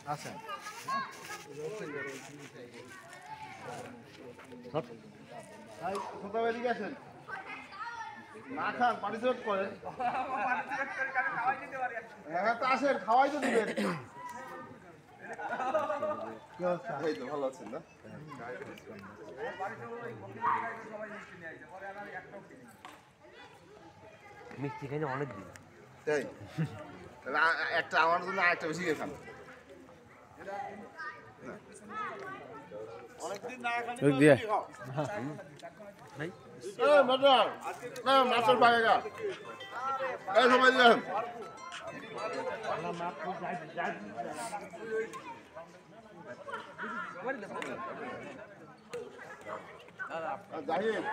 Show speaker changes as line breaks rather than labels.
আচ্ছা না খান পার্টিসিপেট করেন হ্যাঁ তো আসেন খাওয়াই তো দিবেন এই তো ভালো আছেন না
মিষ্টি খাইলে অনেক দিন
তাই একটা আমার জন্য আরেকটা বেশি খেয়ে খান অনেকদিন না মাছের পায়গা এই সময় দিলেন জাহিদ